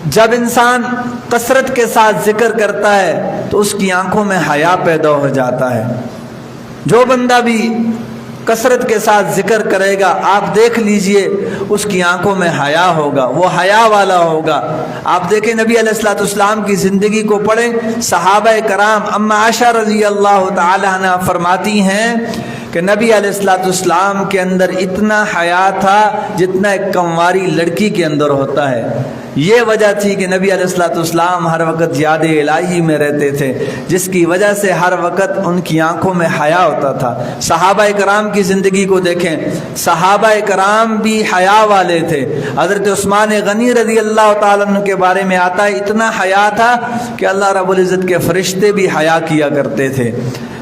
جب انسان کثرت کے ساتھ ذکر کرتا ہے تو اس کی آنکھوں میں حیا پیدا ہو جاتا ہے۔ جو بندہ بھی کثرت کے ساتھ ذکر کرے گا آپ دیکھ لیجئے اس کی آنکھوں میں حیا ہوگا، وہ حیا والا ہوگا۔ آپ دیکھیں نبی علیہ الصلوۃ والسلام کی زندگی کو پڑھیں، صحابہ کرام اما عائشہ رضی اللہ تعالی عنہا فرماتی ہیں کہ نبی علیہ الصلوۃ والسلام کے اندر اتنا حیا تھا جتنا ایک کنواری لڑکی کے اندر ہوتا ہے۔ یہ وجہ تھی کہ نبی علیہ الصلوۃ والسلام ہر وقت یاد الہی میں رہتے تھے، جس کی وجہ سے ہر وقت ان کی آنکھوں میں حیا ہوتا تھا۔ صحابہ کرام کی زندگی کو دیکھیں، صحابہ کرام بھی حیا والے تھے۔ حضرت عثمان غنی رضی اللہ تعالیٰ عنہ کے بارے میں آتا ہے اتنا حیا تھا کہ اللہ رب العزت کے فرشتے بھی حیا کیا کرتے تھے۔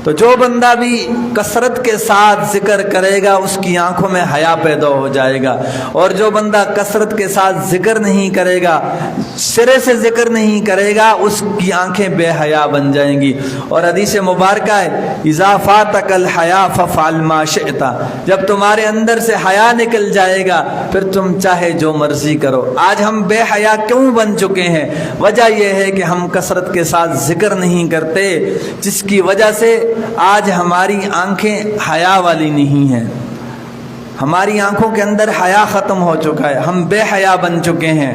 تو جو بندہ بھی کثرت کے ساتھ ذکر کرے گا اس کی آنکھوں میں حیا پیدا ہو جائے گا، اور جو بندہ کثرت کے ساتھ ذکر نہیں کرے گا، سرے سے ذکر نہیں کرے گا، اس کی آنکھیں بے حیا بن جائیں گی۔ اور حدیث مبارکہ ہے اذا فاتک الحیا ففعل ما شئت، جب تمہارے اندر سے حیا نکل جائے گا پھر تم چاہے جو مرضی کرو۔ آج ہم بے حیا کیوں بن چکے ہیں؟ وجہ یہ ہے کہ ہم کثرت کے ساتھ ذکر نہیں کرتے، جس کی وجہ سے آج ہماری آنکھیں حیا والی نہیں ہیں، ہماری آنکھوں کے اندر حیا ختم ہو چکا ہے، ہم بے حیا بن چکے ہیں۔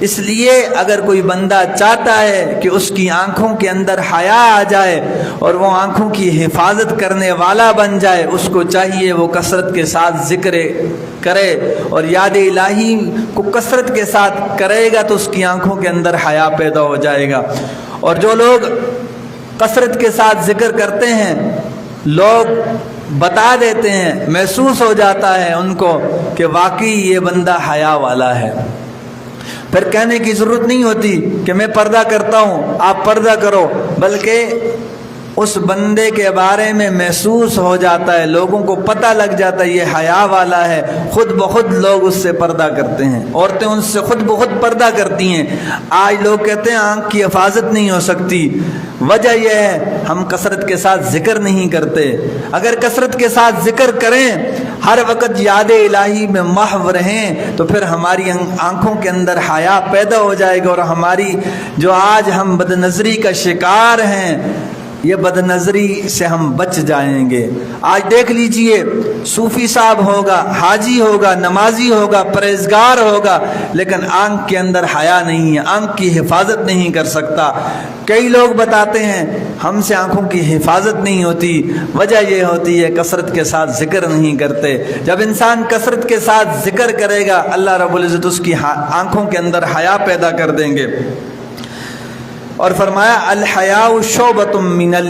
اس لیے اگر کوئی بندہ چاہتا ہے کہ اس کی آنکھوں کے اندر حیا آ جائے اور وہ آنکھوں کی حفاظت کرنے والا بن جائے، اس کو چاہیے وہ کثرت کے ساتھ ذکر کرے، اور یاد الہی کو کثرت کے ساتھ کرے گا تو اس کی آنکھوں کے اندر حیا پیدا ہو جائے گا۔ اور جو لوگ کثرت کے ساتھ ذکر کرتے ہیں، لوگ بتا دیتے ہیں، محسوس ہو جاتا ہے ان کو کہ واقعی یہ بندہ حیا والا ہے۔ پھر کہنے کی ضرورت نہیں ہوتی کہ میں پردہ کرتا ہوں آپ پردہ کرو، بلکہ اس بندے کے بارے میں محسوس ہو جاتا ہے، لوگوں کو پتہ لگ جاتا ہے یہ حیا والا ہے، خود بخود لوگ اس سے پردہ کرتے ہیں، عورتیں ان سے خود بخود پردہ کرتی ہیں۔ آج لوگ کہتے ہیں آنکھ کی حفاظت نہیں ہو سکتی، وجہ یہ ہے ہم کثرت کے ساتھ ذکر نہیں کرتے۔ اگر کثرت کے ساتھ ذکر کریں، ہر وقت یاد الہی میں محو رہیں، تو پھر ہماری آنکھوں کے اندر حیا پیدا ہو جائے گا، اور ہماری جو آج ہم بد نظری کا شکار ہیں، یہ بد نظری سے ہم بچ جائیں گے۔ آج دیکھ لیجئے صوفی صاحب ہوگا، حاجی ہوگا، نمازی ہوگا، پرہیزگار ہوگا، لیکن آنکھ کے اندر حیا نہیں ہے، آنکھ کی حفاظت نہیں کر سکتا۔ کئی لوگ بتاتے ہیں ہم سے آنکھوں کی حفاظت نہیں ہوتی، وجہ یہ ہوتی ہے کثرت کے ساتھ ذکر نہیں کرتے۔ جب انسان کثرت کے ساتھ ذکر کرے گا اللہ رب العزت اس کی آنکھوں کے اندر حیا پیدا کر دیں گے۔ اور فرمایا الحیاء شعبۃ من